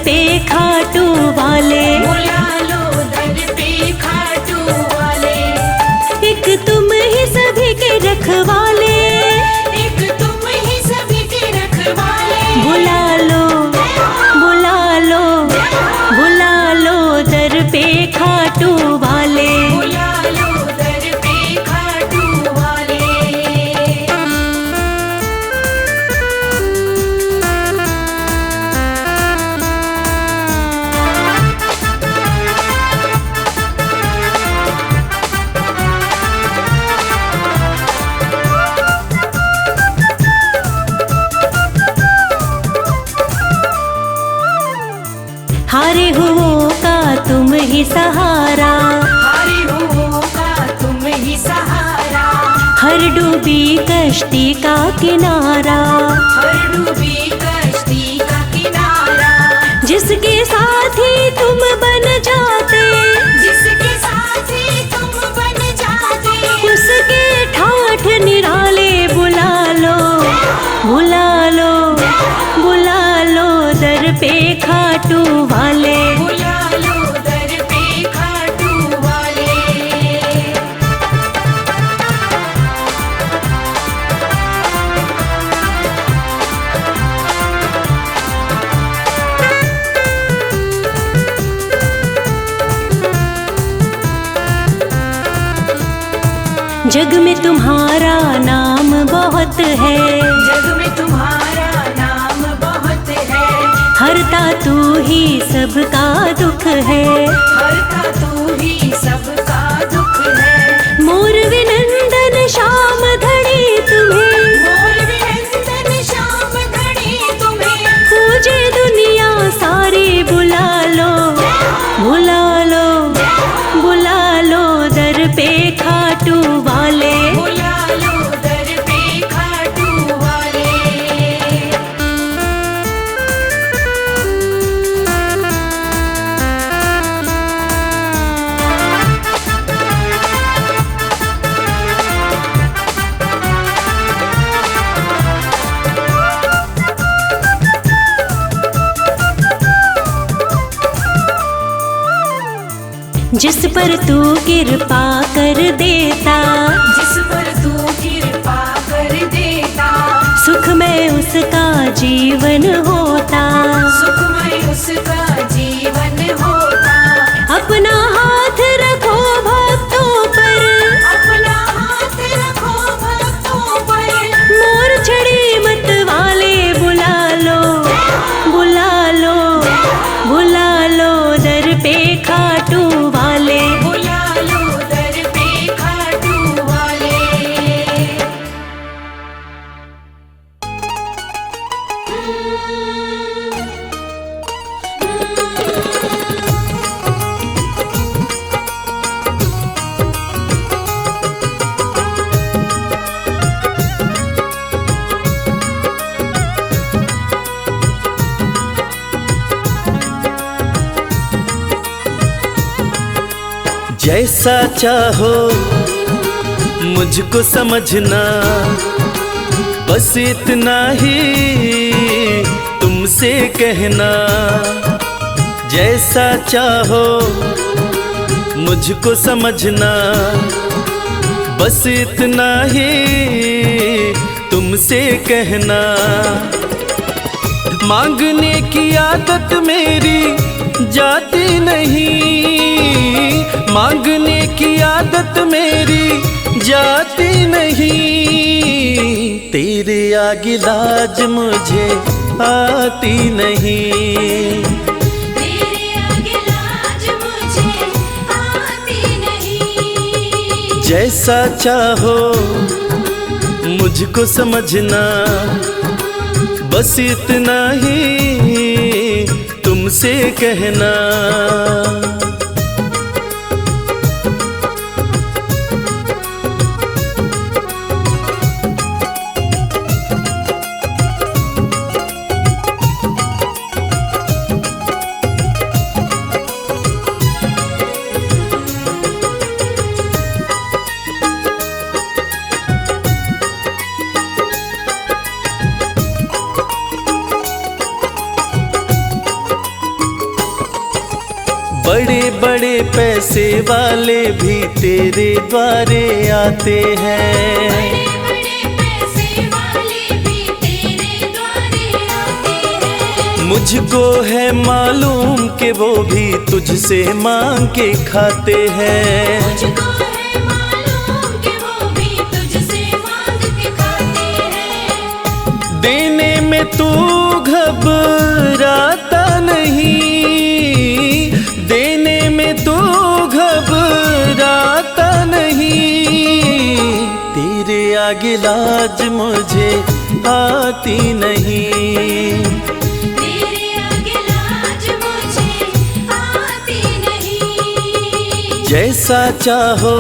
पे खाटू वाले, बुला लो दर पे खाटू वाले। एक तुम ही सभी के रखवाले, एक तुम ही सभी के रखवाले। बुला लो बुला लो बुला लो दर पे खाटू वाले। बुला लो दर पे खाटू वाले। हारे हुओं का तुम ही सहारा, हारे हुओं का तुम ही सहारा। हर डूबी कश्ती का किनारा, हर डूबी कश्ती का किनारा। जिसके साथी तुम बन जाते, जिसके साथी तुम बन जाते। उसके ठाठ निराले। बुला लो बुला लो बुला लो दर पे खाटू वाले। बुला लो दर पे खाटू वाले। जग में तुम्हारा नाम बहुत है, जग में तुम्हारा नाम बहुत है। हरता तू ही सबका दुख है, हरता तू ही सबका दुख है। मोर विनंदन श्याम धड़ी तुम्हें, मोर विनंदन श्याम धड़ी तुम्हें। पूजे दुनिया सारी। बुला लो बुला लो बुला लो दर पे खाटू वाले। बुला लो दर पे खाटू वाले। जिस पर तू कृपा कर देता, जिस पर तू कृपा कर देता। सुखमय उसका जीवन होता, सुखमय उसका जीवन होता। अपना हाथ रखो भक्तों पर, अपना हाथ रखो भक्तों पर। मोर छड़ी मत वाले। बुला लो बुला लो बुला लो दर पे खाटू वाले। बुला लो दर पे खाटू वाले। जैसा चाहो मुझको समझना, बस इतना ही तुमसे कहना। जैसा चाहो मुझको समझना, बस इतना ही तुमसे कहना। मांगने की आदत मेरी जाती नहीं, मांगने की आदत मेरी जाती नहीं। तेरे आगे लाज मुझे आती नहीं। तेरे आगे लाज मुझे आती नहीं। जैसा चाहो मुझको समझना, बस इतना ही तुमसे कहना। बड़े बड़े पैसे वाले भी तेरे द्वारे आते हैं। बड़े पैसे वाले भी तेरे द्वारे आते हैं। मुझको है मालूम कि वो भी तुझसे मांग के खाते हैं। मुझको है मालूम कि वो भी तुझसे मांग के खाते हैं। देने में तू घबराता नहीं, देने में तू घबराता नहीं। तेरे आगे लाज मुझे आती नहीं। तेरे आगे लाज मुझे आती नहीं। जैसा चाहो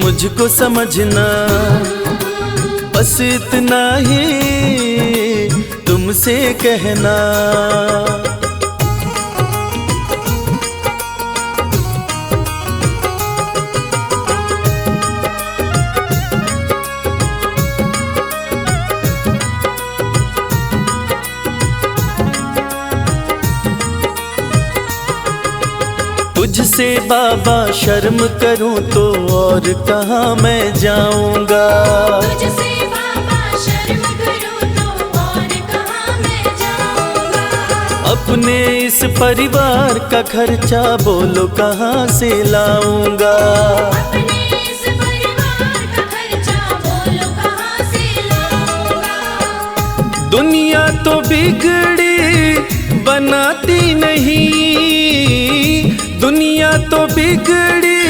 मुझको समझना, बस इतना ही तुमसे कहना। तुझसे बाबा शर्म करूं तो और कहाँ मैं जाऊंगा। तुझसे बाबा शर्म करूं तो और कहाँ मैं जाऊंगा। अपने इस परिवार का खर्चा बोलो कहाँ से लाऊंगा। अपने इस परिवार का खर्चा बोलो कहाँ से लाऊंगा। दुनिया तो बिगड़ी बनाती नहीं, दुनिया तो बिगड़ी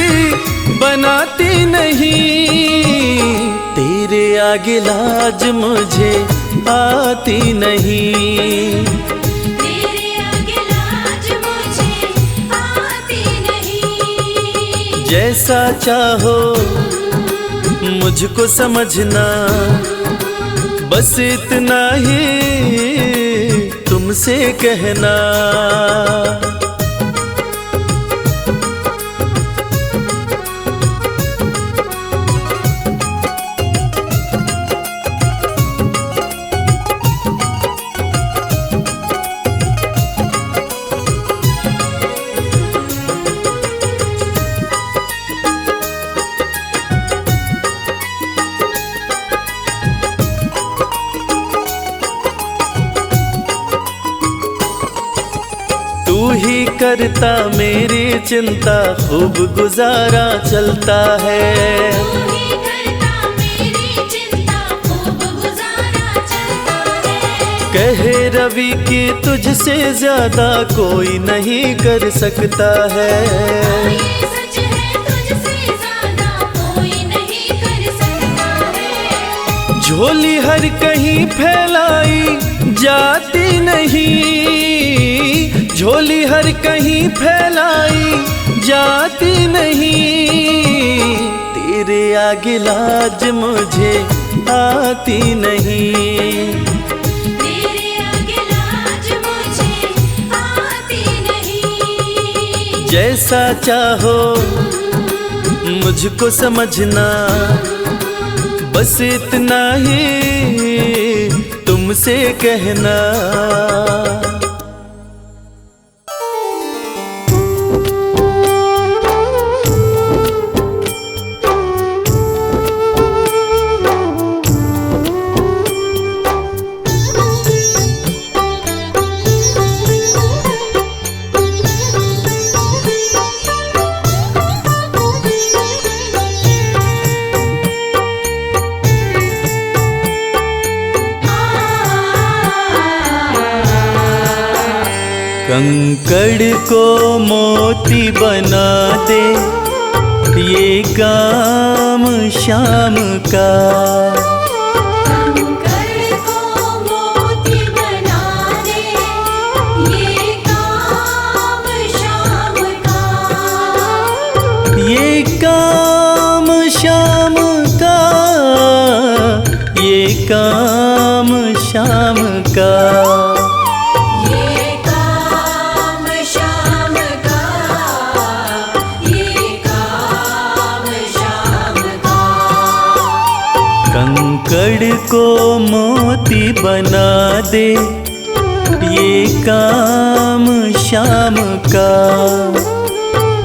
बनाती नहीं। तेरे आगे लाज मुझे आती नहीं। तेरे आगे लाज मुझे आती नहीं। जैसा चाहो मुझको समझना, बस इतना ही तुमसे कहना। तू ही करता मेरी चिंता, खूब गुजारा चलता है। तू ही करता मेरी चिंता, खूब गुजारा चलता है। कहे रवि कि तुझसे ज्यादा कोई नहीं कर सकता है। ये सच है, तुझसे ज्यादा कोई नहीं कर सकता है। झोली हर कहीं फैलाई जाती नहीं, झोली हर कहीं फैलाई जाती नहीं। तेरे आगे लाज मुझे आती नहीं। तेरे आगे लाज मुझे आती नहीं। जैसा चाहो मुझको समझना, बस इतना ही तुमसे कहना। कंकड़ को मोती बना दे, ये काम शाम का। कंकड़ को मोती बना दे, ये काम शाम का। ये काम शाम का, ये काम शाम का। कंकड़ को मोती बना दे, ये काम श्याम का।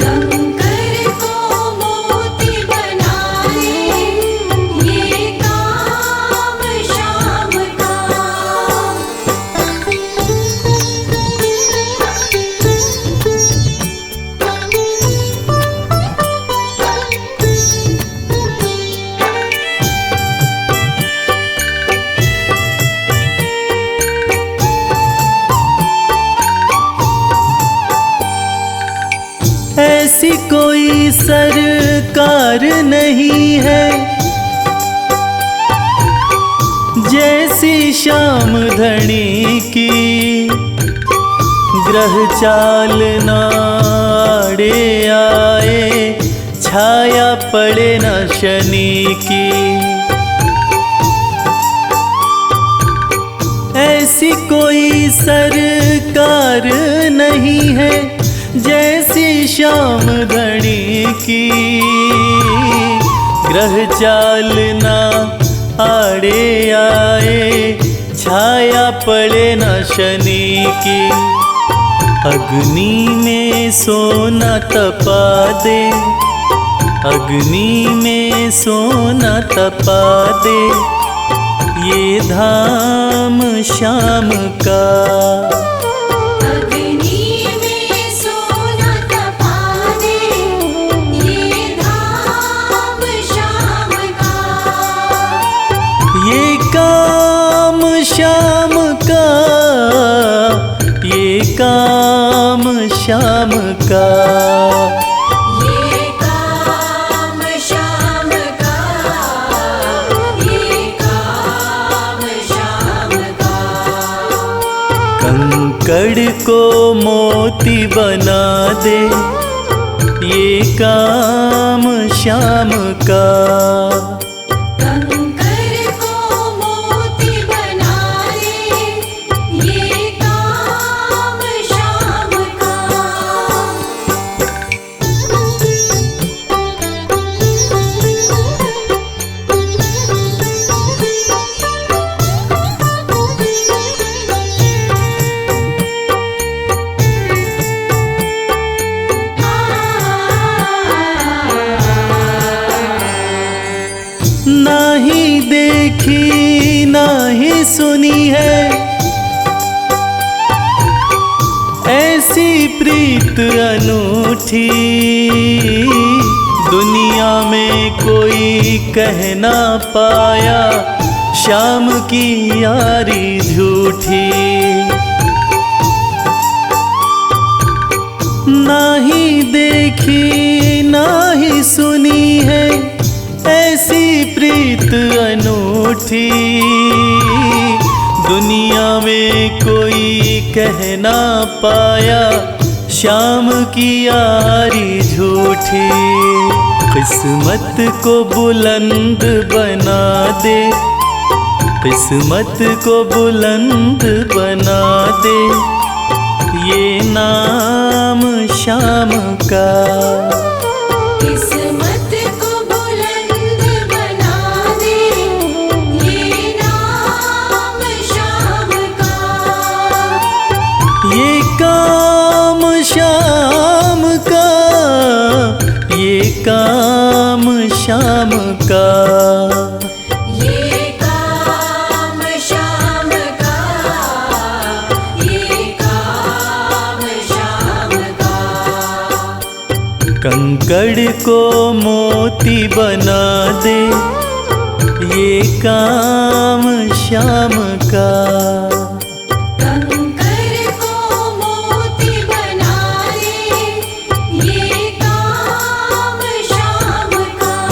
कंकर को मोती बनाए, ये काम श्याम का। ऐसी कोई सरकार नहीं है जैसी श्याम धनी की। ग्रह चाल नाड़े आए, छाया पड़े न शनि की। ऐसी कोई सरकार नहीं है जैसी श्याम धनी की। ग्रह चाल ना आड़े आए, छाया पड़े न शनि की। अग्नि में सोना तपा दे, अग्नि में सोना तपा दे, ये धाम श्याम का। अग्नि में सोना तपा दे, ये धाम श्याम का। ये काम श्याम का, ये काम श्याम का। ये काम श्याम का, ये काम श्याम का। कंकड़ को मोती बना दे, ये काम श्याम का। कंकर को मोती बना दे, ये काम श्याम का। नाही देखी नाही सुनी है ऐसी प्रीत अनूठी। दुनिया में कोई कह ना पाया श्याम की यारी झूठी। नाही देखी नाही सुनी है ऐसी प्रीत अनूठी। दुनिया में कोई कह ना पाया श्याम की यारी झूठी। किस्मत को बुलंद बना दे, किस्मत को बुलंद बना दे, ये नाम श्याम का। किस्मत को बुलंद बना दे, ये नाम श्याम का। ये काम श्याम का, ये काम श्याम का। ये काम श्याम का, ये काम श्याम का। कंकड़ को मोती बना दे, ये काम श्याम का। कंकर को मोती बना दे, ये काम श्याम का।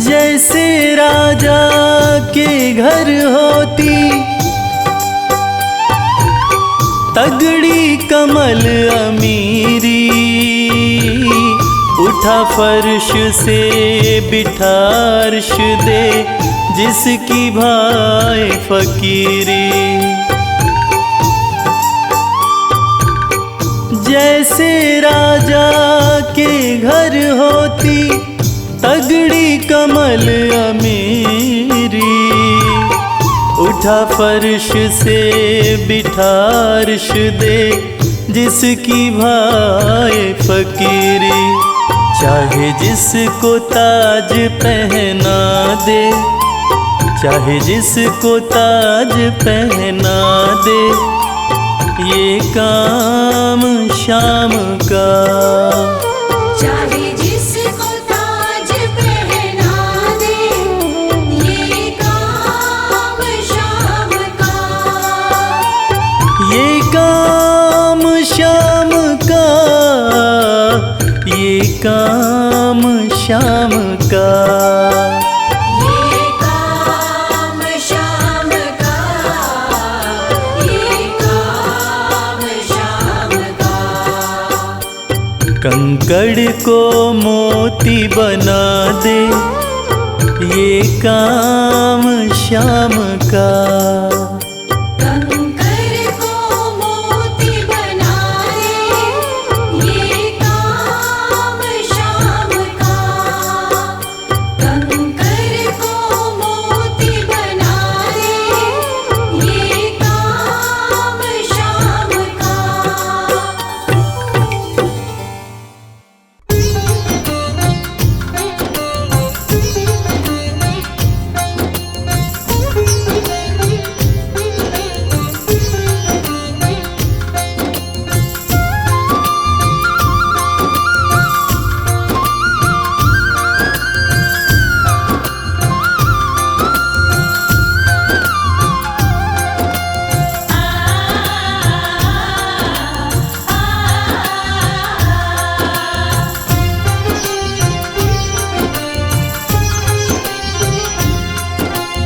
जैसे राजा के घर होती तगड़ी कमल अमीरी, उठ उठा फर्श से बिठा अर्श दे, जिसकी भाए फकीरी। जैसे राजा के घर होती तगड़ी कमल अमीरी, उठा फर्श से बिठा अर्श दे, जिसकी भाए फकीरी। चाहे जिसको ताज पहना दे, चाहे जिसको ताज पहना दे, ये काम शाम का। चाहे जिसको ताज पहना दे, ये काम शाम का। ये काम शाम का, ये काम शाम का। ये काम शाम का, ये काम शाम का। कंकड़ को मोती बना दे, ये काम शाम का। कंकर को मोती बना दे, ये काम शाम का। कंकर को मोती बना दे, ये काम शाम का।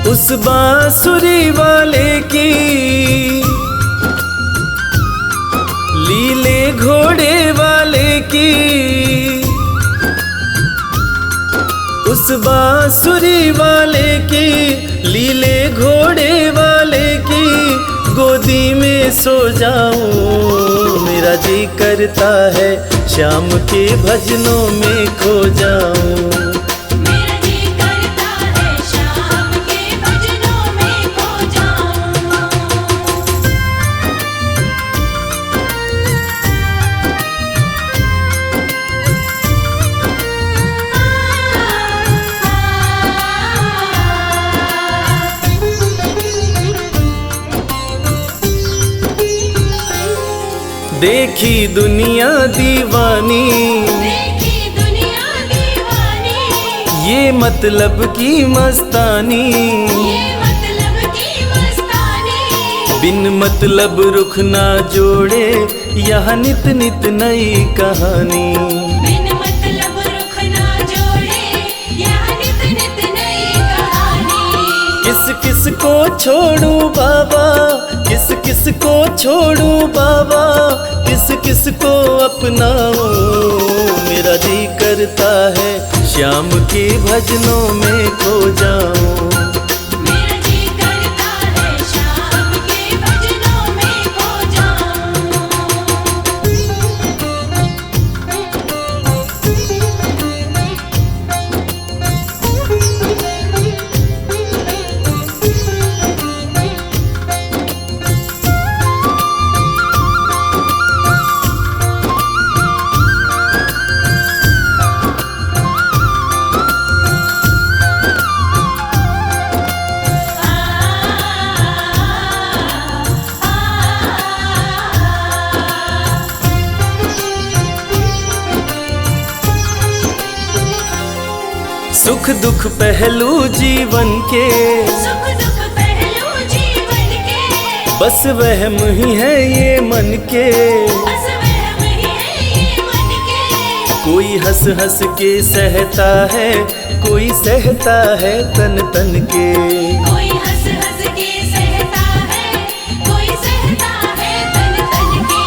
उस बांसुरी वाले की लीले घोड़े वाले की, उस बांसुरी वाले की लीले घोड़े वाले की गोदी में सो जाऊं। मेरा जी करता है शाम के भजनों में खो जाऊं। मेरा जी करता है शाम के भजनों में खो जाऊं। देखी दुनिया दीवानी, देखी दुनिया दीवानी, ये मतलब की मस्तानी। ये मतलब की मस्तानी। बिन मतलब रुख ना जोड़े, यहाँ नित नित नई कहानी। बिन मतलब रुख ना जोड़े, यहाँ नित नित नई कहानी। किस किस को छोड़ू बाबा, किस किस को छोड़ू बाबा, किस किस को अपनाऊं। मेरा जी करता है श्याम के भजनों में खो जाऊं। मेरा जी करता है शाम के भजनों में खो जाऊं। सुख दुख पहलू जीवन के, सुख दुख पहलू जीवन के, बस वहम ही है ये मन के। बस वहम ही है ये मन के। कोई हंस हंस के सहता है, कोई सहता है तन तन के। कोई हंस हंस के सहता है, कोई सहता है तन तन के।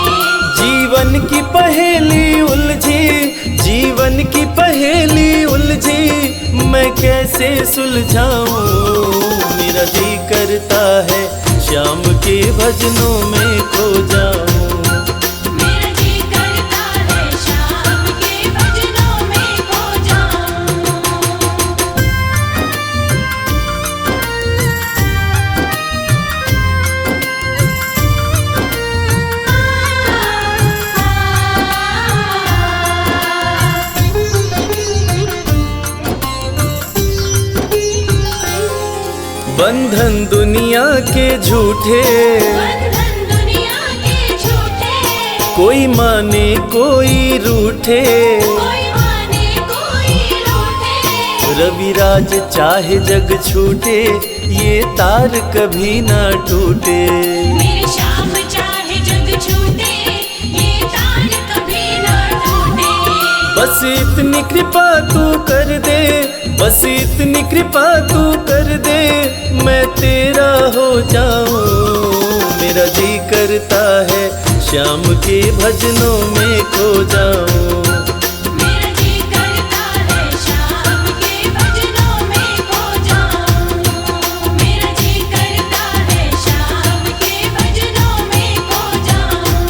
जीवन की पहेली उलझी, जीवन की पहेली उलझी मैं कैसे सुलझाऊं। मेरा जी करता है श्याम के भजनों में खो जाऊं। मेरा जी करता है शाम के भजनों में खो जाऊं। बंधन दुनिया के झूठे, बंधन दुनिया के झूठे, कोई माने कोई रूठे। कोई माने कोई रूठे। रविराज चाहे जग छूटे, ये तार कभी ना टूटे। मेरे श्याम चाहे जग छूटे, ये तार कभी ना टूटे। बस इतनी कृपा तू कर दे, बस इतनी कृपा तू कर दे, मैं तेरा हो जाऊं। मेरा जी करता है श्याम के भजनों में खो जाऊं। मेरा जी करता है शाम के भजनों में खो जाऊं। मेरा जी करता है शाम के भजनों में खो जाऊं।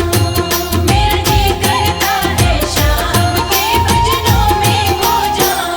मेरा जी करता है शाम के भजनों में खो जाऊं।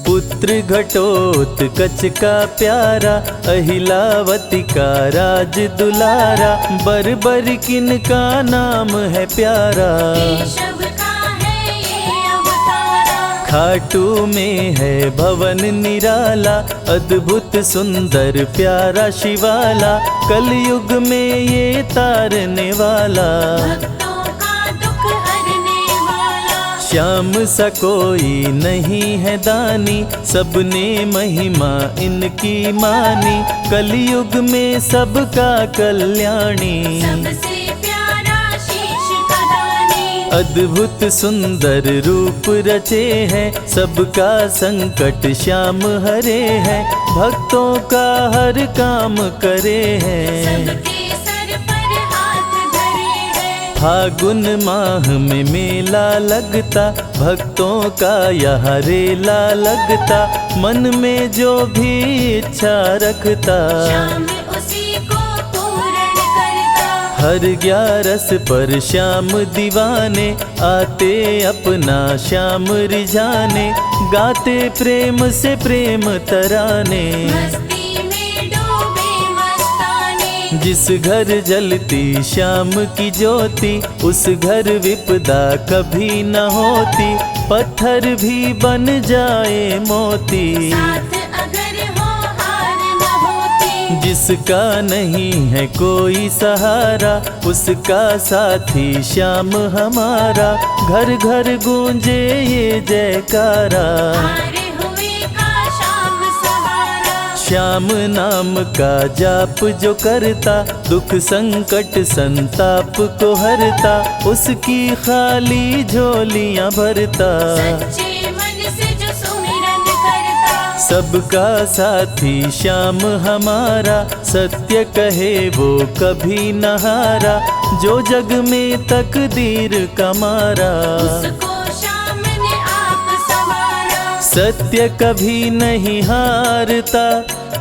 पुत्र घटोत्कच का प्यारा, अहिलावती का राज दुलारा। बरबर किन का नाम है प्यारा, केशव का है ये अवतारा। खाटू में है भवन निराला, अद्भुत सुंदर प्यारा शिवाला। कलयुग में ये तारने वाला, भक्तों का दुख हरने वाला। श्याम सा कोई नहीं है दानी, सबने महिमा इनकी मानी। कलयुग में सबका कल्याणी, सबसे प्यारा शीश का दानी। अद्भुत सुंदर रूप रचे हैं, सबका संकट श्याम हरे हैं। भक्तों का हर काम करे हैं, सबके सर पर हाथ धरे हैं। फागुन माह में मेला लगता, भक्तों का यहाँ रेला लगता। मन में जो भी इच्छा रखता, श्याम उसी को पूर्ण करता। हर 11 पर श्याम दीवाने, आते अपना श्याम रिझाने। गाते प्रेम से प्रेम तराने, मस्ती में डूबे मस्ताने। जिस घर जलती श्याम की ज्योति, उस घर विपदा कभी न होती। पत्थर भी बन जाए मोती, साथ अगर हो हार न होती। जिसका नहीं है कोई सहारा, उसका साथी श्याम हमारा। घर घर गूंजे ये जयकारा, हारे हुए का श्याम सहारा। श्याम नाम का जाप जो करता, दुख संकट संताप को हरता। उसकी खाली झोलियां भरता, सच्चे मन से जो सुमिरन करता। सबका साथी श्याम हमारा। सत्य कहे वो कभी न हारा, जो जग में तकदीर का मारा। उसको श्याम ने आप संवारा। सत्य कभी नहीं हारता,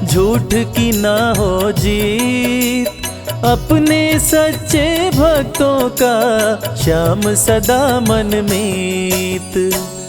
झूठ की ना हो जीत। अपने सच्चे भक्तों का श्याम सदा मन मीत।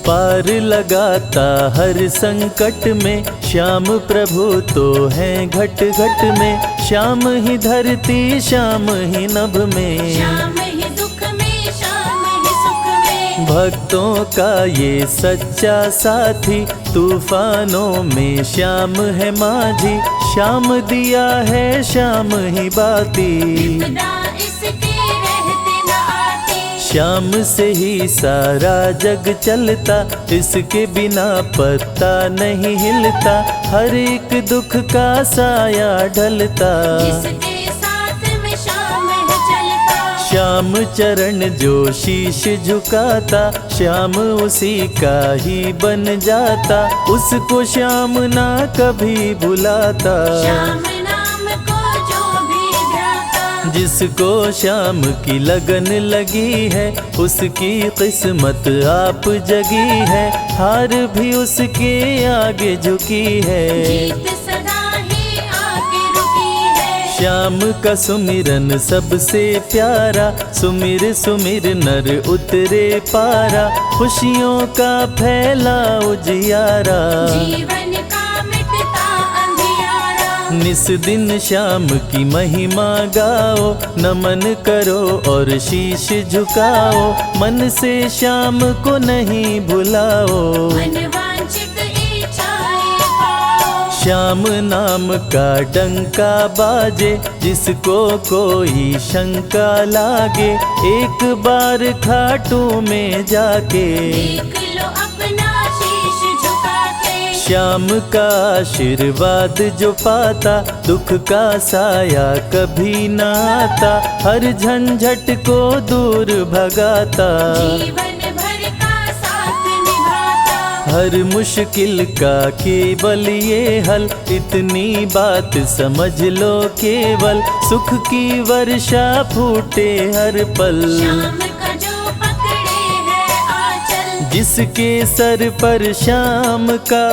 पार लगाता हर संकट में, श्याम प्रभु तो हैं घट घट में। श्याम ही धरती श्याम ही नभ में, श्याम ही दुख में श्याम ही सुख में। भक्तों का ये सच्चा साथी। तूफानों में श्याम है माझी, श्याम दिया है श्याम ही बाती। विपदा इसके रहते न आती। श्याम से ही सारा जग चलता, इसके बिना पत्ता नहीं हिलता। हर एक दुख का साया ढलता, जिसके साथ में श्याम है चलता। श्याम चरण जो शीश झुकाता, श्याम उसी का ही बन जाता, उसको श्याम ना कभी भुलाता। श्याम नाम को जो भी ध्याता, जिसको श्याम की लगन लगी है, उसकी किस्मत आप जगी है, हार भी उसके आगे झुकी है। जीत सदा ही आके रुकी है। श्याम का सुमिरन सबसे प्यारा, सुमिर सुमिर नर उतरे पारा, खुशियों का फैला उजियारा। जीवन का मिटता अंधियारा, निस दिन श्याम की महिमा गाओ, नमन करो और शीश झुकाओ, मन से श्याम को नहीं भुलाओ। मन वांछित इच्छाएं पाओ। श्याम नाम का डंका बाजे, जिसको कोई शंका लागे, एक बार खाटू में जाके देख लो अपना शीश झुका के। श्याम का आशीर्वाद जो पाता, दुख का साया कभी न आता, हर झंझट को दूर भगाता। जीवन भर का साथ निभाता, हर मुश्किल का केवल ये हल, इतनी बात समझ लो केवल, सुख की वर्षा फूटे हर पल। श्याम का जो पकड़े है आंचल, जिसके सर पर श्याम का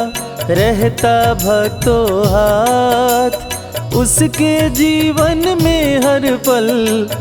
रहता भक्तों हाथ, उसके जीवन में हर पल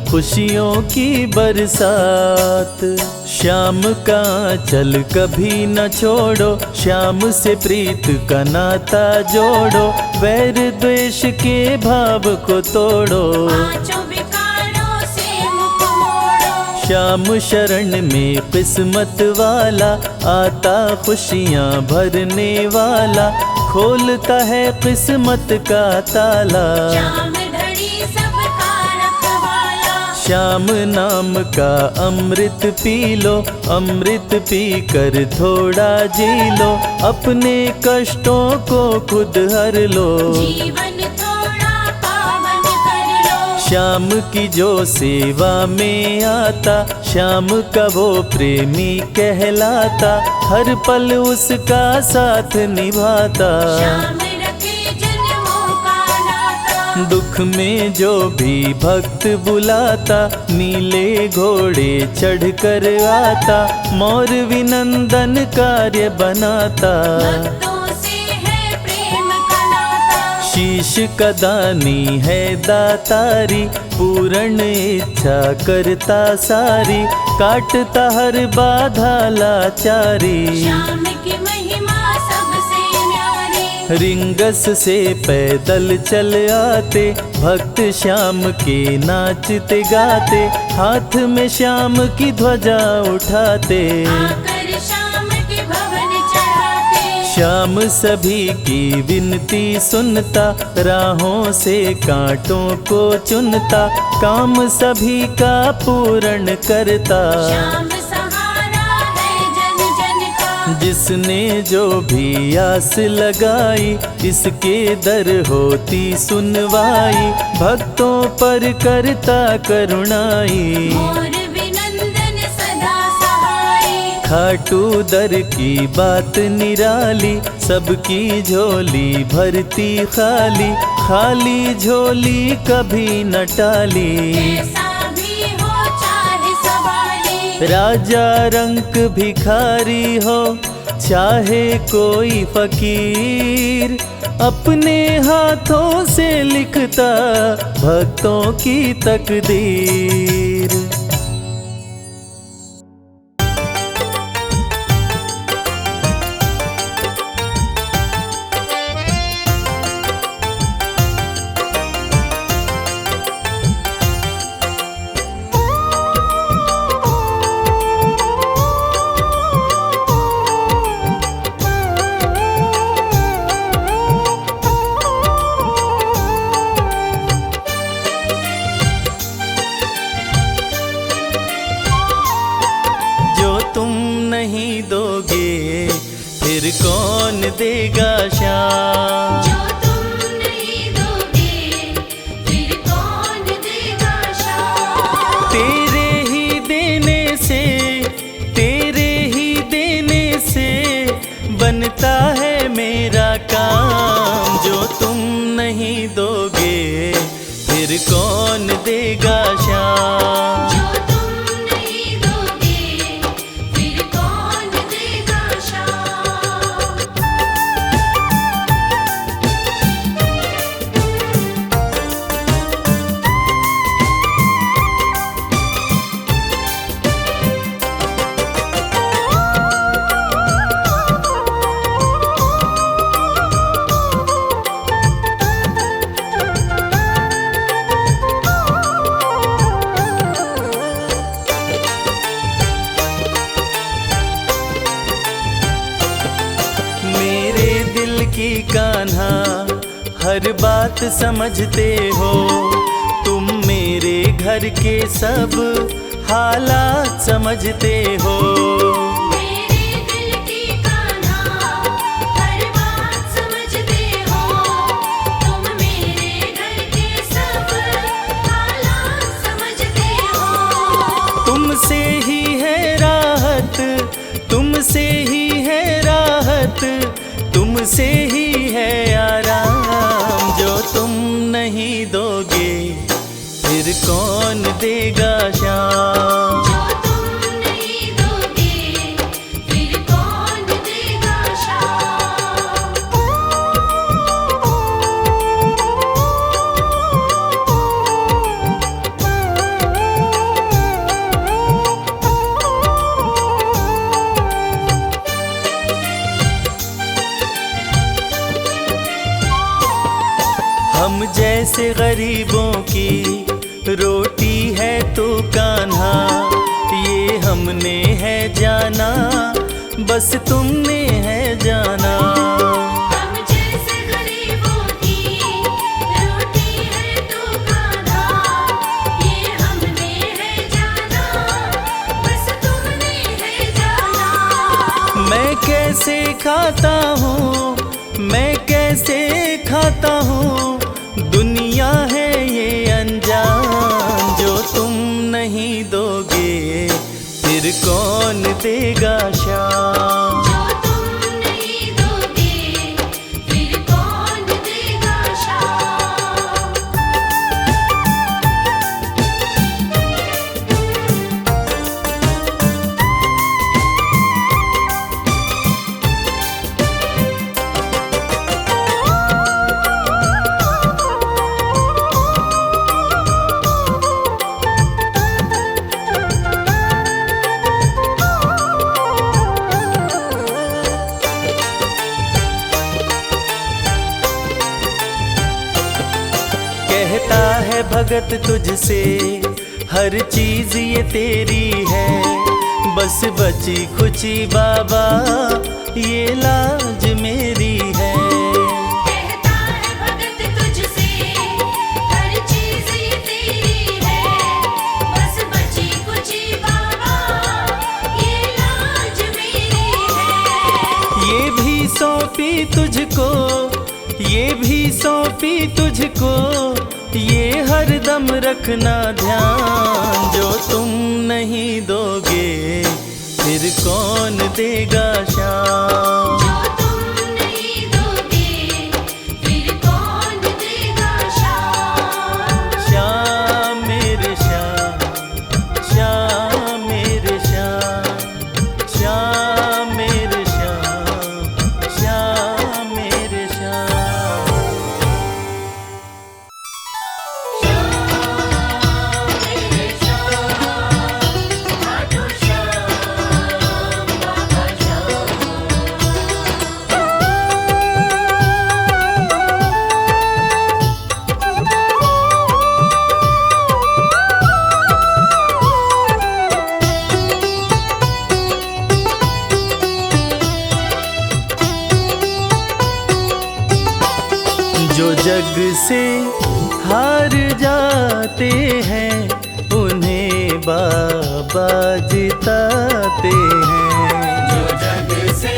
खुशियों की बरसात। श्याम का आंचल कभी न छोड़ो, श्याम से प्रीत का नाता जोड़ो, वैर द्वेष के भाव को तोड़ो। पांचों विकारों से मुख मोड़ो। श्याम शरण में किस्मत वाला, आता खुशियाँ भरने वाला, खोलता है किस्मत का ताला। श्याम धड़ी सबका रखवाला, श्याम नाम का अमृत पी लो, अमृत पी कर थोड़ा जी लो, अपने कष्टों को खुद हर लो। जीवन थोड़ा पावन कर लो। श्याम की जो सेवा में आता, श्याम का वो प्रेमी कहलाता, हर पल उसका साथ निभाता। श्याम रखे जन्मों का नाता, दुख में जो भी भक्त बुलाता, नीले घोड़े चढ़ कर आता, मोर विनंदन कार्य बनाता। भक्तों से है प्रेम का नाता, शीश का दानी है दातारी, पूर्ण इच्छा करता सारी, काटता हर बाधा लाचारी। श्याम की महिमा सबसे न्यारी, रिंगस से पैदल चल आते, भक्त श्याम के नाचते गाते, हाथ में श्याम की ध्वजा उठाते। आकर श्याम के भवन चढ़ाते। श्याम सभी की विनती सुनता, राहों से कांटों को चुनता, काम सभी का पूर्ण करता। श्याम सहारा है जन जन का, जिसने जो भी आस लगाई, इसके दर होती सुनवाई, भक्तों पर करता करुणाई। मोर विनंदन सदा सहाई, खाटू दर की बात निराली, सबकी झोली भरती खाली, खाली झोली कभी न टाली। ऐसा भी हो चाहे सवाली, राजा रंक भिखारी हो, चाहे कोई फकीर, अपने हाथों से लिखता भक्तों की तकदीर। फिर कौन देगा श्याम? जो तुम नहीं दोगे फिर कौन देगा श्याम? तेरे बनता है मेरा काम। जो तुम नहीं दोगे फिर कौन देगा शाम। जो तुम नहीं दोगे फिर कौन देगा शाम। मेरे दिल की कान्हा हर बात समझते हो। तुम मेरे घर के सब हालात समझते हो। मेरे दिल की कान्हा हर बात समझते हो। तुम मेरे घर के सब हालात समझते हो। तुमसे ही है राहत, तुमसे ही है राहत, तुमसे ही है आराम। जो तुम नहीं दोगे फिर कौन देगा शाम। जो तुम नहीं दोगे फिर कौन देगा शाम। हम जैसे गरीबों की रोटी है तो कान्हा, ये हमने है जाना, बस तुमने है जाना। हम जैसे गरीबों की रोटी है तो कान्हा, ये हमने है जाना, बस तुमने है जाना। मैं कैसे खाता हूँ, मैं कैसे खाता हूँ, दुनिया है ये अनजान। जो तुम नहीं दोगे फिर कौन देगा शाम। जो तुम नहीं दोगे फिर कौन देगा शाम। कहता है भगत तुझसे हर चीज ये तेरी है, बस बची खुची बाबा ये लाज मेरी है। कहता है भगत तुझसे हर चीज ये तेरी है, बस बची कुची बाबा ये लाज मेरी है। ये भी सौंपी तुझको, ये भी सौंपी तुझको, ये हर दम रखना ध्यान। जो तुम नहीं दोगे फिर कौन देगा शाम। जो तुम नहीं दोगे फिर कौन देगा शाम। श्याम मेरे श्याम, श्याम मेरे श्याम, श्याम मेरे श्याम, श्याम मेरे श्याम। जो जग से हार जाते हैं उन्हें बाबा जिताते हैं। जो जग से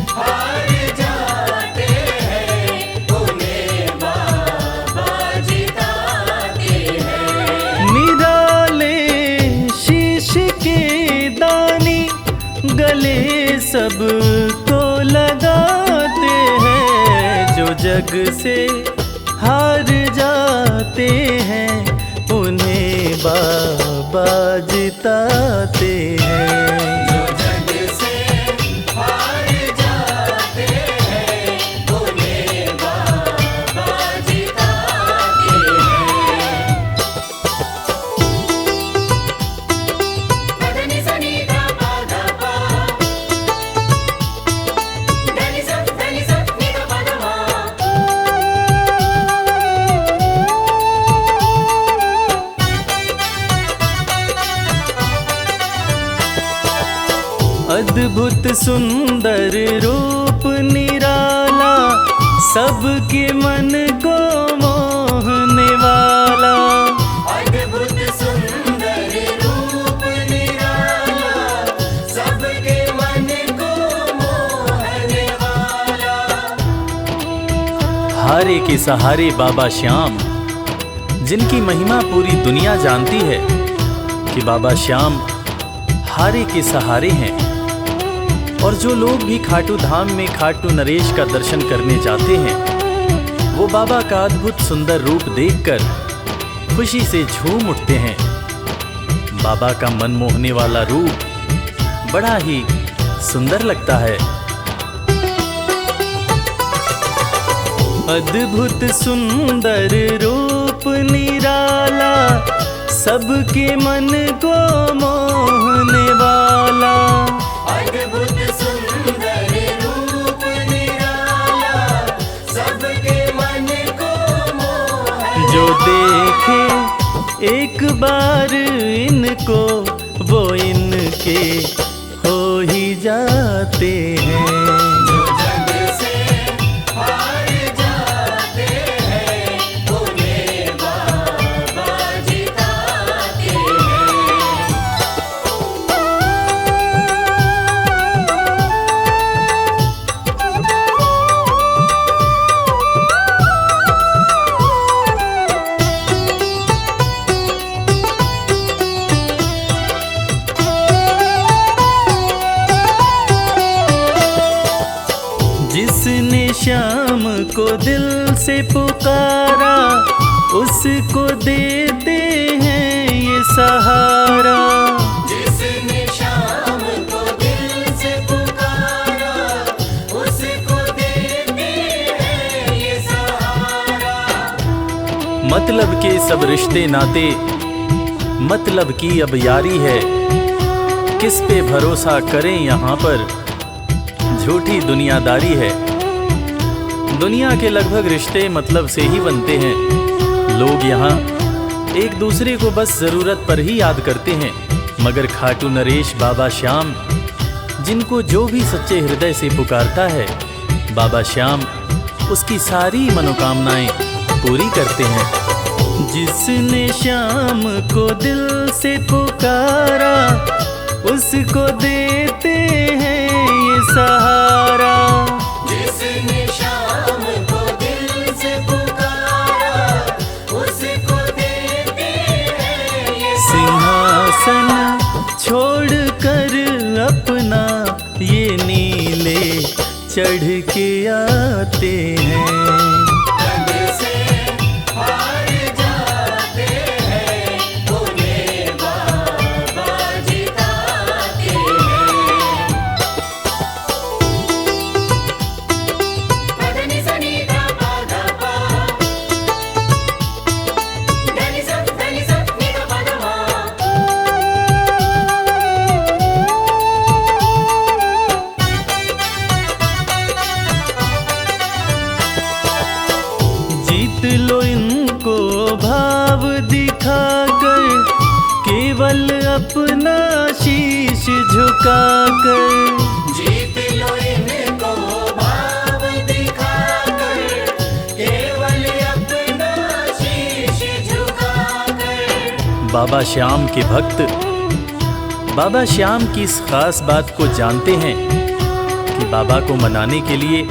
हार जाते हैं उन्हें बाबा जिताते हैं। निराले शीश के दानी गले सबको लगा जग से हार जाते हैं उन्हें बाबा जिताते हैं। अद्भुत सुंदर रूप निराला, सबके मन को मोहने वाला। अद्भुत सुंदर रूप निराला, सबके मन को मोहने वाला। हारे के सहारे बाबा श्याम, जिनकी महिमा पूरी दुनिया जानती है कि बाबा श्याम हारे के सहारे हैं। और जो लोग भी खाटू धाम में खाटू नरेश का दर्शन करने जाते हैं, वो बाबा का अद्भुत सुंदर रूप देखकर खुशी से झूम उठते हैं। बाबा का मन मोहने वाला रूप बड़ा ही सुंदर लगता है। अद्भुत सुंदर रूप निराला, सबके मन को मोहने वाला। अद्भुत सुंदर रूप निराला, सबके मन को मोहने। जो देखे एक बार इनको, वो इनके हो ही जाते हैं। जो जग से हार जाते हैं, उन्हें बाबा जिताते हैं। जिसने श्याम को दिल से पुकारा, उसको देते हैं ये सहारा। जिसने शाम को दिल से पुकारा, उसको देते हैं ये सहारा। मतलब के सब रिश्ते नाते, मतलब की अब यारी है। किस पे भरोसा करें यहाँ पर, झूठी दुनियादारी है। दुनिया के लगभग रिश्ते मतलब से ही बनते हैं। लोग यहाँ एक दूसरे को बस जरूरत पर ही याद करते हैं, मगर खाटू नरेश बाबा श्याम, जिनको जो भी सच्चे हृदय से पुकारता है, बाबा श्याम उसकी सारी मनोकामनाएं पूरी करते हैं। जिसने श्याम को दिल से पुकारा, उसको देते हैं ये सहारा। जिसने शाम को दिल से पुकारा, उसको देते हैं ये सिंहासन छोड़कर अपना ये नीले चढ़ के आते हैं। जग से हार जाते हैं, उन्हें बाबा जिताते हैं। पदनि सनि धा पा धा पा, धनि सा नि धा पा धा मा। जीत लो इनको भाव दिखाकर, केवल अपना शीश झुकाकर। जीत लो इनको भाव दिखाकर, केवल अपना शीश झुकाकर। बाबा श्याम के भक्त बाबा श्याम की इस खास बात को जानते हैं कि बाबा को मनाने के लिए,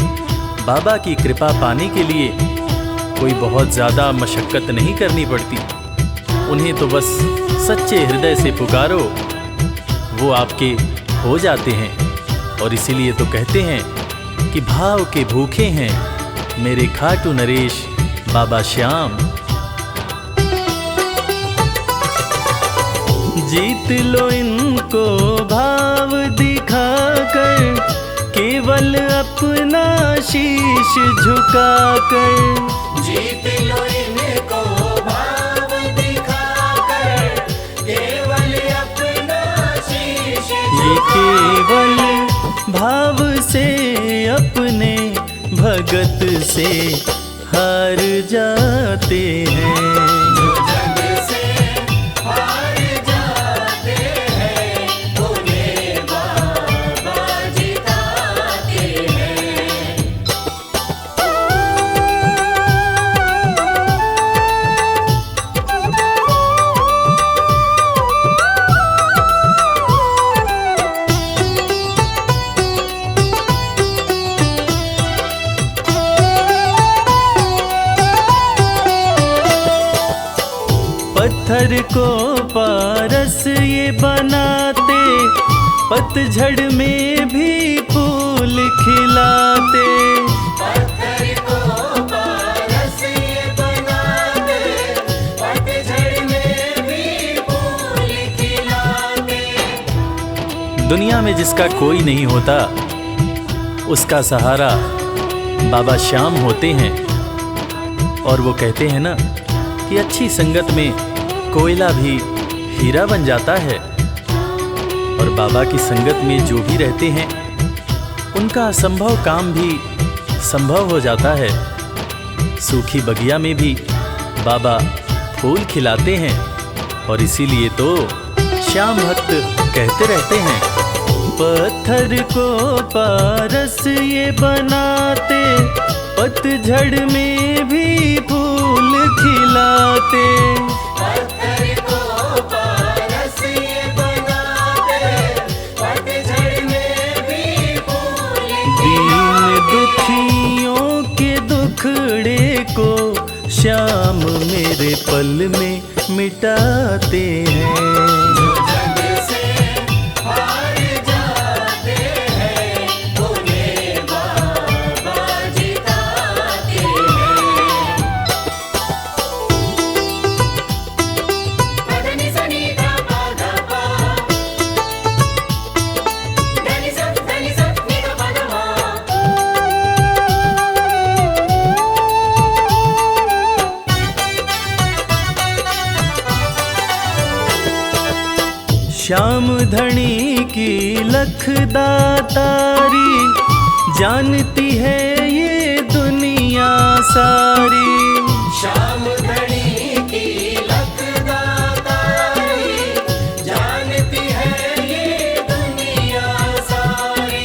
बाबा की कृपा पाने के लिए कोई बहुत ज़्यादा मशक्क़त नहीं करनी पड़ती। उन्हें तो बस सच्चे हृदय से पुकारो, वो आपके हो जाते हैं। और इसीलिए तो कहते हैं कि भाव के भूखे हैं मेरे खाटू नरेश बाबा श्याम। जीत लो इनको भाव दिखाकर, केवल अपना शीश झुकाकर। जीत लो इनको भाव दिखाकर, केवल अपना शीश ये केवल भाव से अपने भगत से हार जाते हैं। जो जग से हार जाते हैं, उन्हें बाबा जिताते हैं। पत्थर को पारस ये बनाते, पतझड़ में भी फूल खिलाते। पत्थर को पारस ये बनाते, पतझड़ में भी फूल खिलाते। दुनिया में जिसका कोई नहीं होता, उसका सहारा बाबा श्याम होते हैं। और वो कहते हैं ना कि अच्छी संगत में कोयला भी हीरा बन जाता है। और बाबा की संगत में जो भी रहते हैं, उनका असंभव काम भी संभव हो जाता है। सूखी बगिया में भी बाबा फूल खिलाते हैं। और इसीलिए तो श्याम भक्त कहते रहते हैं, पत्थर को पारस ये बनाते, पतझड़ में भी फूल खिलाते। पत्थर को पारस ये बनाते, पतझड़ में भी फूल दीन दुखियों के दुखड़े को श्याम मेरे पल में मिटाते हैं। जो जग से हार जाते हैं, उन्हें बाबा जिताते हैं। पदनि सनि धा पा धा पा, धनि सा नि धा पा धा मा। श्याम धनी की लख दातारी, जानती है ये दुनिया सारी। श्याम धनी की लख दातारी, जानती है ये दुनिया सारी।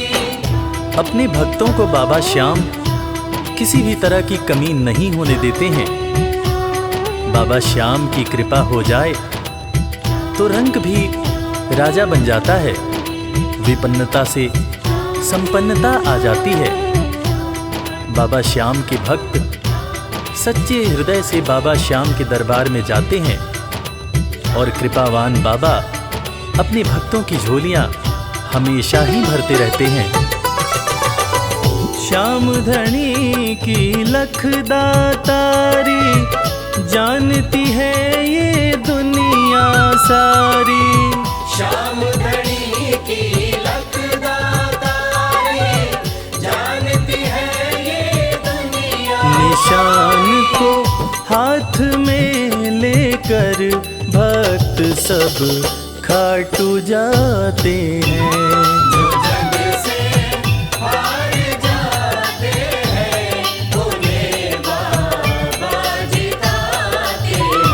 अपने भक्तों को बाबा श्याम किसी भी तरह की कमी नहीं होने देते हैं। बाबा श्याम की कृपा हो जाए तो रंग भी राजा बन जाता है। विपन्नता से संपन्नता आ जाती है। बाबा श्याम के भक्त सच्चे हृदय से बाबा श्याम के दरबार में जाते हैं। और कृपावान बाबा अपने भक्तों की झोलियां हमेशा ही भरते रहते हैं। श्याम धनी की लख दातारी, जानती है ये दुनिया सारी। श्याम धनी की लख दातारी, जानती है ये दुनिया। निशान को हाथ में लेकर भक्त सब खाटू जाते हैं। जो जग से हार जाते हैं, उन्हें बाबा जिताते हैं।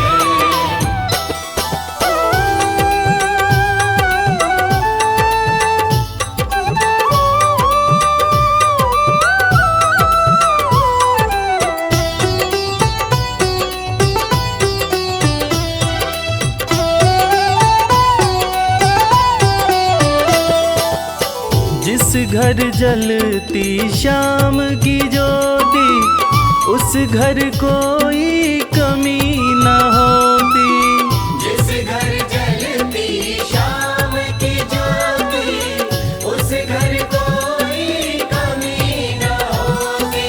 घर जलती शाम की ज्योति, उस घर कोई कमी न होती। जिस घर जलती शाम की ज्योति, उस घर कोई कमी न होती।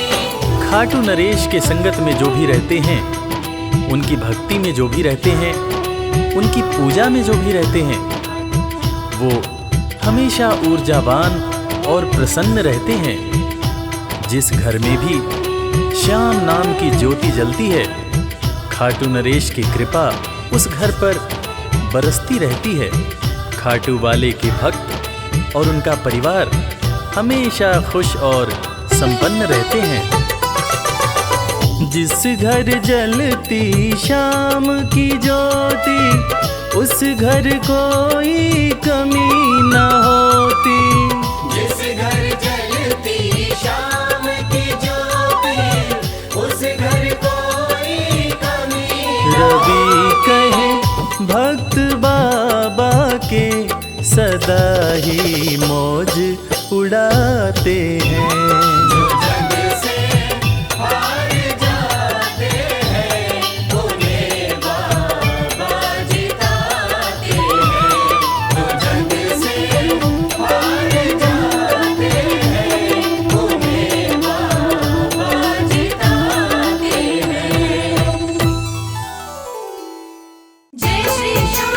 खाटू नरेश के संगत में जो भी रहते हैं, उनकी भक्ति में जो भी रहते हैं, उनकी पूजा में जो भी रहते हैं, वो हमेशा ऊर्जावान और प्रसन्न रहते हैं। जिस घर में भी श्याम नाम की ज्योति जलती है, खाटू नरेश की कृपा उस घर पर बरसती रहती है। खाटू वाले के भक्त और उनका परिवार हमेशा खुश और संपन्न रहते हैं। जिस घर जलती शाम की ज्योति, उस घर कोई कमी न होती। जिस घर जलती शाम की ज्योति, उस घर कोई कमी रवि कहे भक्त बाबा के, सदा ही मौज उड़ाते हैं। जो जग से हार जाते हैं, उन्हें बाबा जिताते हैं। जो जग से हार जाते हैं, उन्हें बाबा जिताते हैं। जय श्री श्याम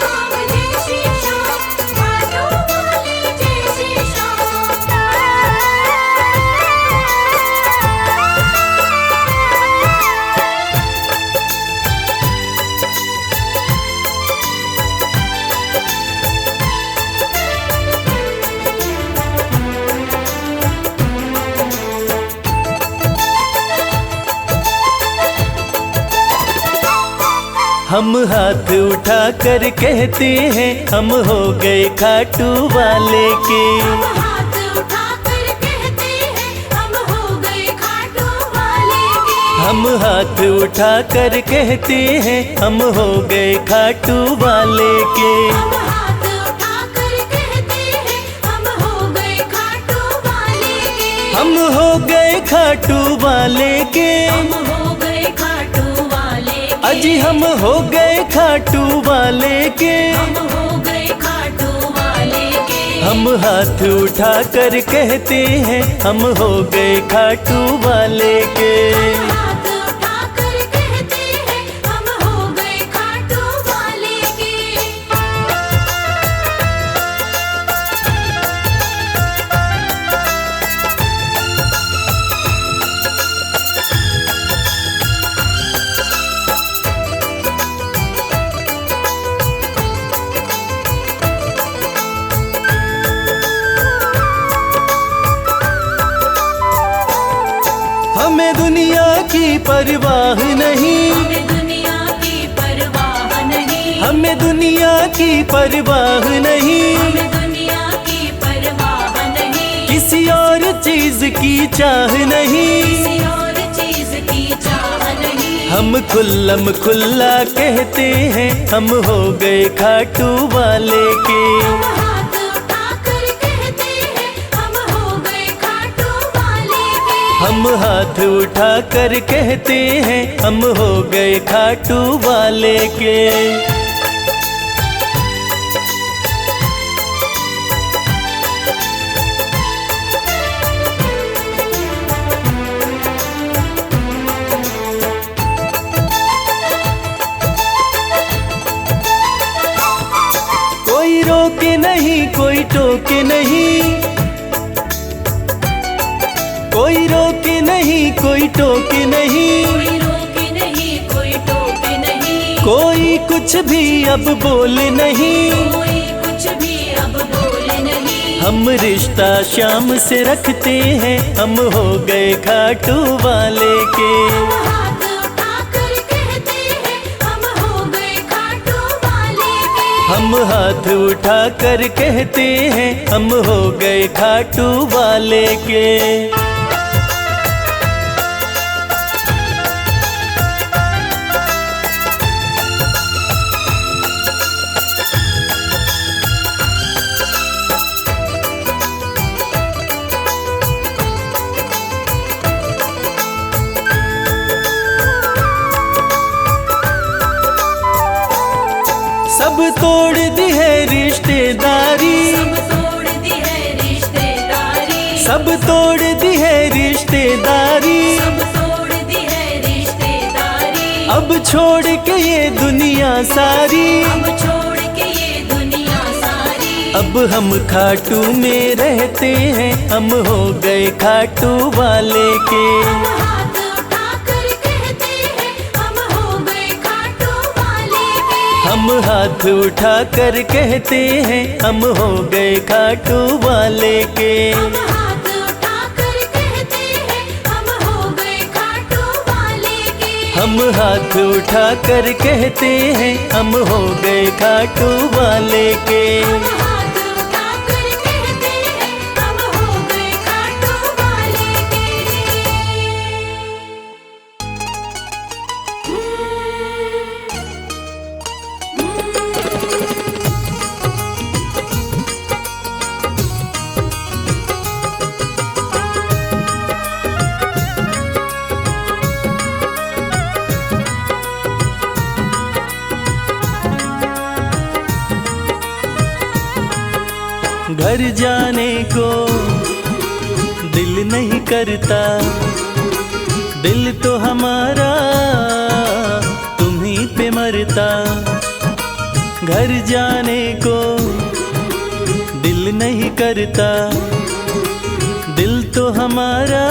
खाटू वाले जय श्री श्याम। हम हाथ उठा कर कहते हैं, हम हो गए खाटू वाले के। हम हाथ उठाकर कहते हैं, हम हो गए खाटू वाले के। हम हाथ उठा कर कहते हैं, हम हो गए खाटू वाले के। हम हाथ उठाकर कहते हैं, हम हो गए खाटू वाले के। हम हो गए खाटू वाले के। हम हो गए खाटू वाले के। अजी हम हो गए खाटू वाले के। हम हो गए खाटू वाले के। हम हाथ उठा कर कहते हैं, हम हो गए खाटू वाले के। हम हाथ उठाकर कहते हैं, हम हो गए खाटू वाले के। हमें दुनिया की परवाह नहीं, हमें दुनिया की परवाह नहीं। हमें दुनिया की परवाह नहीं। हमें दुनिया की परवाह नहीं। किसी और चीज की चाह नहीं। किसी और चीज की चाह नहीं। हम खुल्लम खुल्ला कहते हैं, हम हो गए खाटू वाले के। हम हाथ उठाकर कहते हैं, हम हो गए खाटू वाले के। हम हाथ उठा कर कहते हैं, हम हो गए खाटू वाले के। कोई रोके नहीं, कोई टोके नहीं। कोई रोके नहीं, कोई टोके नहीं। कोई रोके नहीं, कोई टोके नहीं। कोई कुछ भी अब बोले नहीं। कोई कुछ भी अब बोले नहीं। हम रिश्ता श्याम से रखते हैं, हम हो गए खाटू वाले के। हम हाथ उठाकर कहते हैं, हम हो गए खाटू वाले के। हम हाथ उठा कर कहते हैं, हम हो गए खाटू वाले के। सब तोड़ दी है रिश्तेदारी। सब तोड़ दी है रिश्तेदारी। सब तोड़ दी है रिश्तेदारी। सब तोड़ छोड़ के ये दुनिया सारी, अब छोड़ के ये दुनिया सारी, अब हम खाटू में रहते हैं, हम हो गए खाटू वाले के। हम हाथ उठाकर कहते हैं हम हो गए खाटू वाले के। हम हाथ उठाकर कहते हैं हम हो गए खाटू वाले के। हम हाथ उठाकर कहते हैं हम हो गए खाटू वाले के। हम हाथ उठाकर कहते हैं हम हो गए खाटू वाले के। हम हाथ उठाकर कहते हैं हम हो गए खाटू वाले के। घर जाने को दिल नहीं करता, दिल तो हमारा तुम्हीं पे मरता। घर जाने को दिल नहीं करता, दिल तो हमारा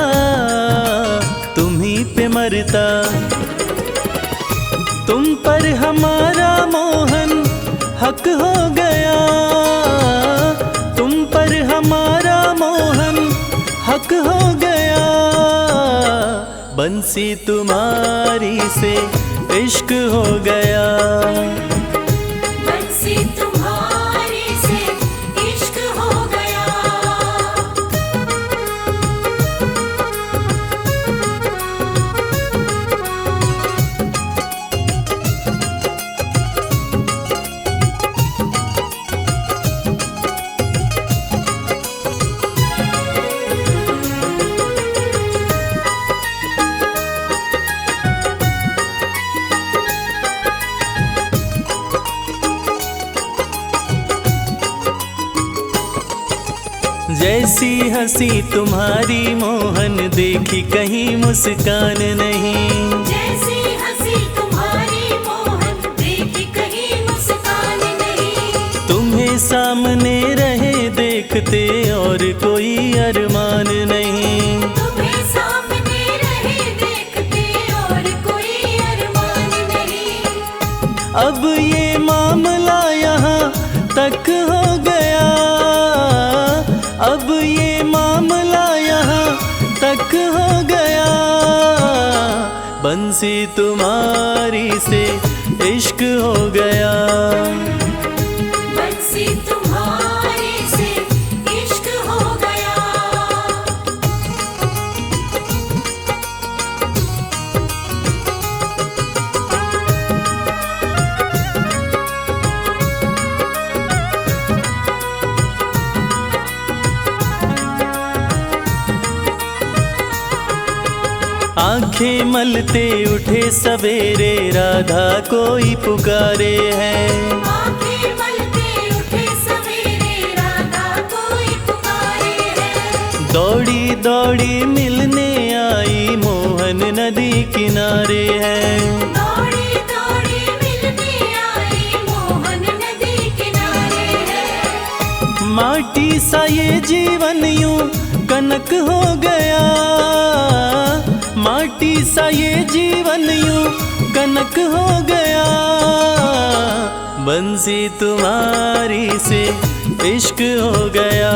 तुम्हीं पे मरता। तुम पर हमारा मोहन हक हो गया, तुम पर हमारा मोहन हक हो गया। बंसी तुम्हारी से इश्क हो गया, बंसी तुम्हारे से इश्क हो गया। जैसी हंसी तुम्हारी मोहन देखी कहीं मुस्कान नहीं। जैसी हंसी तुम्हारी मोहन देखी कहीं मुस्कान नहीं। तुम्हें सामने रहे देखते और कोई अरमान नहीं। तुम्हें सामने रहे देखते और कोई अरमान नहीं। अब ये मामला यहाँ तक हो गया, अब ये मामला यहाँ तक हो गया। बंसी तुम्हारी से इश्क हो गया, बंसी तुम्हारे से इश्क हो गया। आंखें मलते उठे सवेरे राधा कोई पुकारे है। आंखें मलते उठे सवेरे राधा कोई पुकारे है। दौड़ी दौड़ी मिलने आई मोहन नदी किनारे है। दौड़ी दौड़ी मिलने आई मोहन नदी किनारे है। माटी सा ये जीवन यूं कनक हो गया, माटी सा ये जीवन यूं कनक हो गया। बंसी तुम्हारी से इश्क हो गया,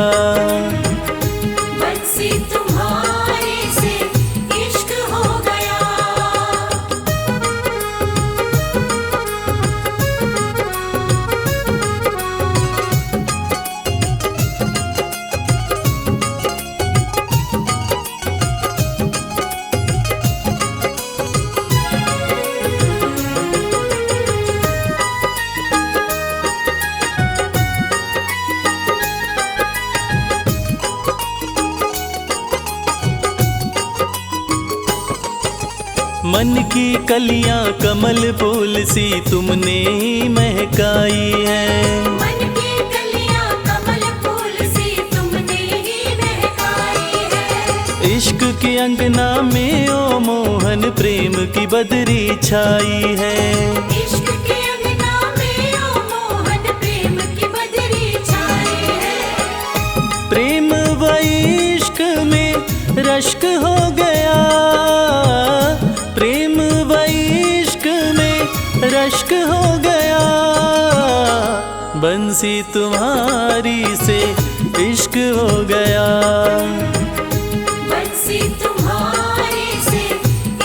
बंसी तुम्हारे से इश्क हो गया। मन की कलियां कमल फूल सी तुमने ही महकाई है। मन की कलियां कमल फूल सी तुमने ही महकाई है। इश्क के अंगना में ओ मोहन प्रेम की बदरी छाई है। इश्क के अंगना में ओ मोहन प्रेम की बदरी छाई है। प्रेम व इश्क में रश्क हो गया, प्रेम व इश्क में रश्क हो गया। बंसी तुम्हारी से इश्क हो गया, बंसी तुम्हारे से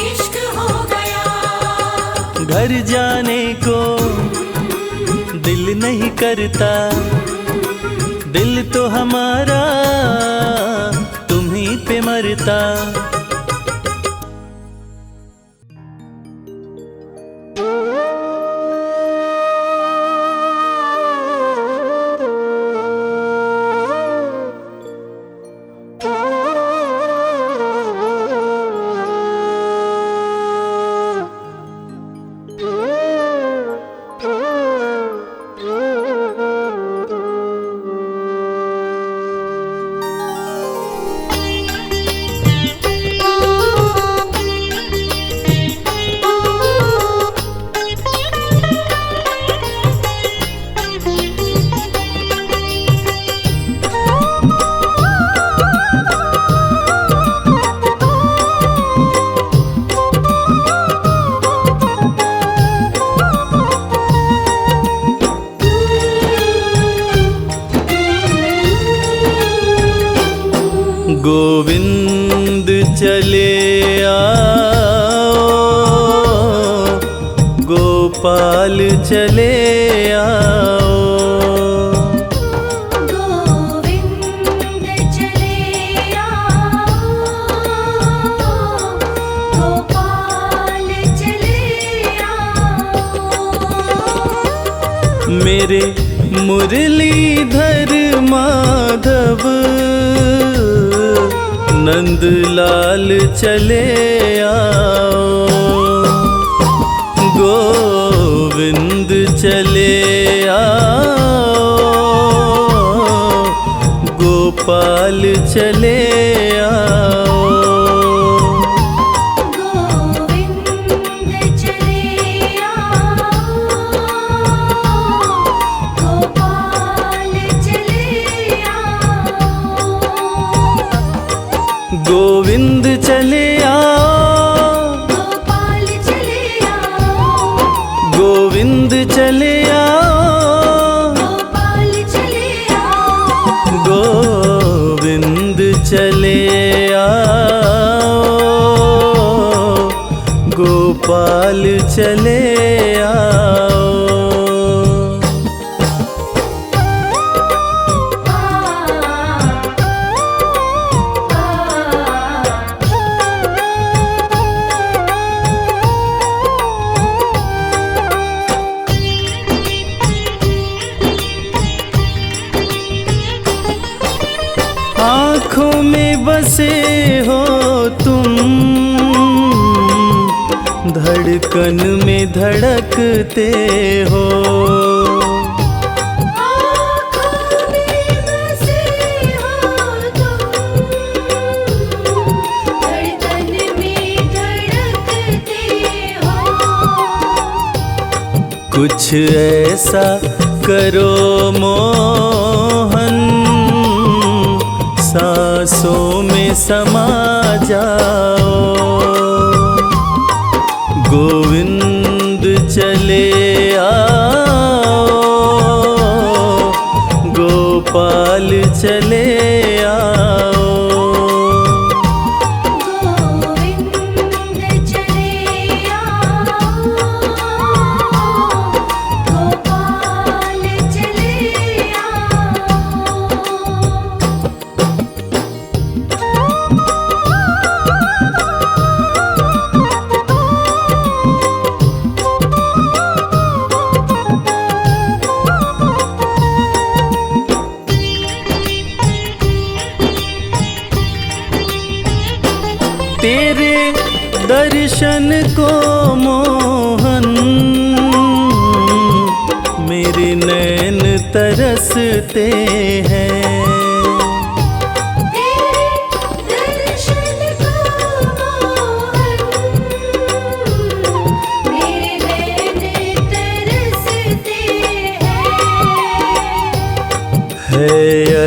इश्क हो गया। घर जाने को दिल नहीं करता, दिल तो हमारा तुम्हीं पे मरता। गोविंद चले आओ, गोपाल चले आओ। गोविंद चले आओ, गोपाल चले आओ। मेरे मुरलीधर माधव नंदलाल चले आओ। गोविंद चले आओ, गोपाल चले आओ। गोविंद चले आओ, गोपाल चले आओ। गोविंद चले आओ, गोपाल चले आओ। गोविंद चले आओ, गोपाल चले आओ। गोविंद चले आओ, गोपाल चले आओ। आँखों में बसे हो तुम, धड़कन में धड़कते हो। आँखों में बसे हो तुम, धड़कन में धड़कते हो। कुछ ऐसा करो मोहन, सांसों में समा जाओ। गोविंद चले आओ, गोपाल चले आओ। गोविंद चले आओ, गोपाल चले आओ। तेरे दर्शन को मोहन मेरे नैन तरसते हैं। तेरे दर्शन को